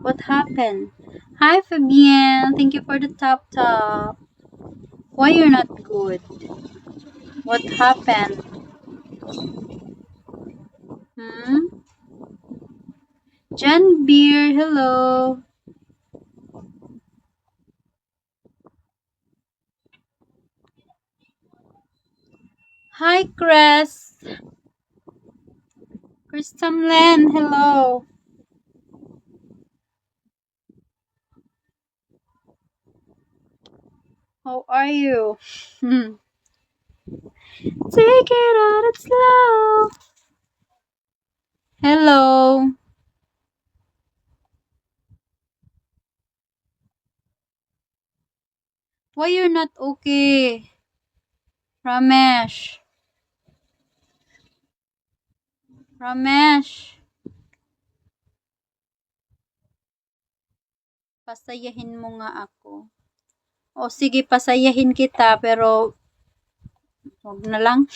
What happened? Hi, Fabienne. Thank you for the top. Why you're not good? What happened? Hmm? Jen Beer, hello. Hi, Chris. Chris Tamlen, hello. How are you? Take it out, it's slow. Hello. Why you're not okay? Ramesh. Ramesh. Pasayahin mo nga ako. O sige, pasayahin kita, pero wag na lang.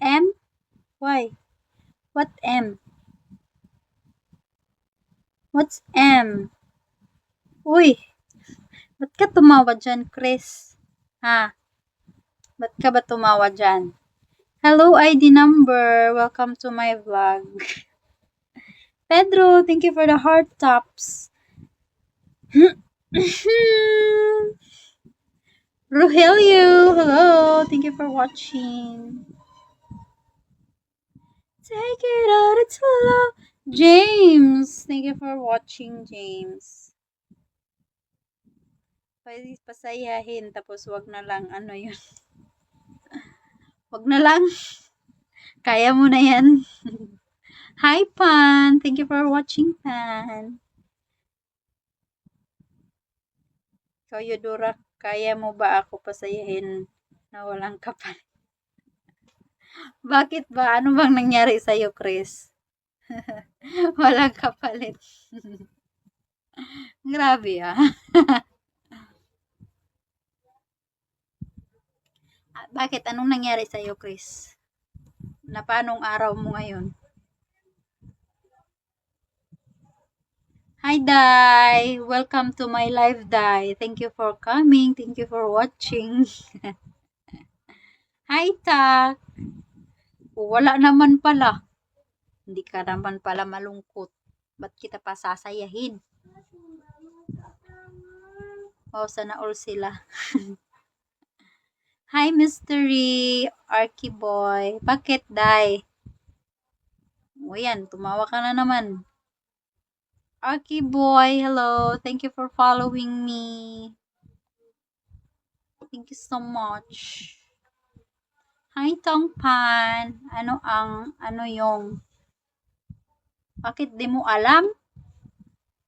M? Why? What M? What's M? Uy, ba't ka tumawa dyan, Chris? Ha? Ba't ka ba tumawa dyan? Hello, ID number. Welcome to my vlog. Pedro, thank you for the heart tops. Rogelio, hello. Thank you for watching. Take it out, it's love. James, thank you for watching, James. Pwede pasayahin, tapos wag na lang, ano yun. Wag na lang. Kaya mo na yan. Hi, Pan. Thank you for watching, Pan. Ikaw, Yudora, kaya mo ba ako pasayahin na walang kapal? Bakit ba? Ano bang nangyari sa'yo, Chris? Walang kapalit. Grabe, ah. Bakit? Anong nangyari sa'yo, Chris? Na paanong araw mo ngayon? Hi, Dai! Welcome to my live, Dai. Thank you for coming. Thank you for watching. Hi, Tak! Wala naman pala. Hindi ka naman pala malungkot. Ba't kita pa sasayahin? Oh, sana all sila. Hi, Mystery! Arky Boy. Bakit, Dai? O yan, tumawa ka na naman. Arky Boy, hello. Thank you for following me. Thank you so much. Hi, Tongpan. Ano yung, bakit di mo alam?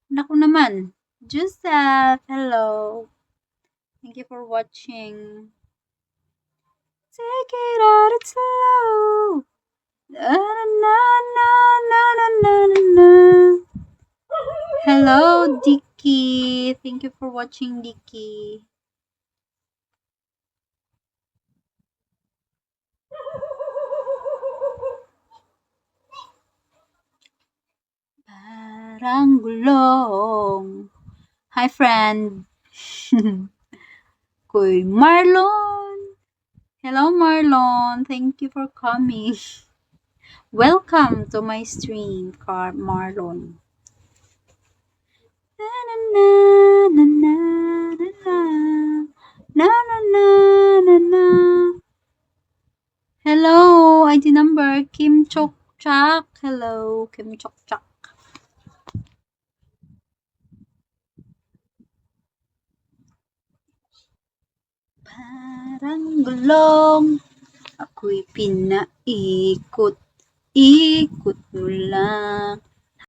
Naku naman. Joseph, hello. Thank you for watching. Take it out, it's slow. Na, na, na, na, na, na, na, na. Hello, Dicky. Thank you for watching, Dicky. Parang gulong. Hi, friend. Kuy Marlon. Hello, Marlon. Thank you for coming. Welcome to my stream, Marlon. Na na na na na na na na na na. Hello, ID number Kim Chok Chak. Hello, Kim Chok Chak. Parang gulong, ako'y pinaikot, ikot mo lang.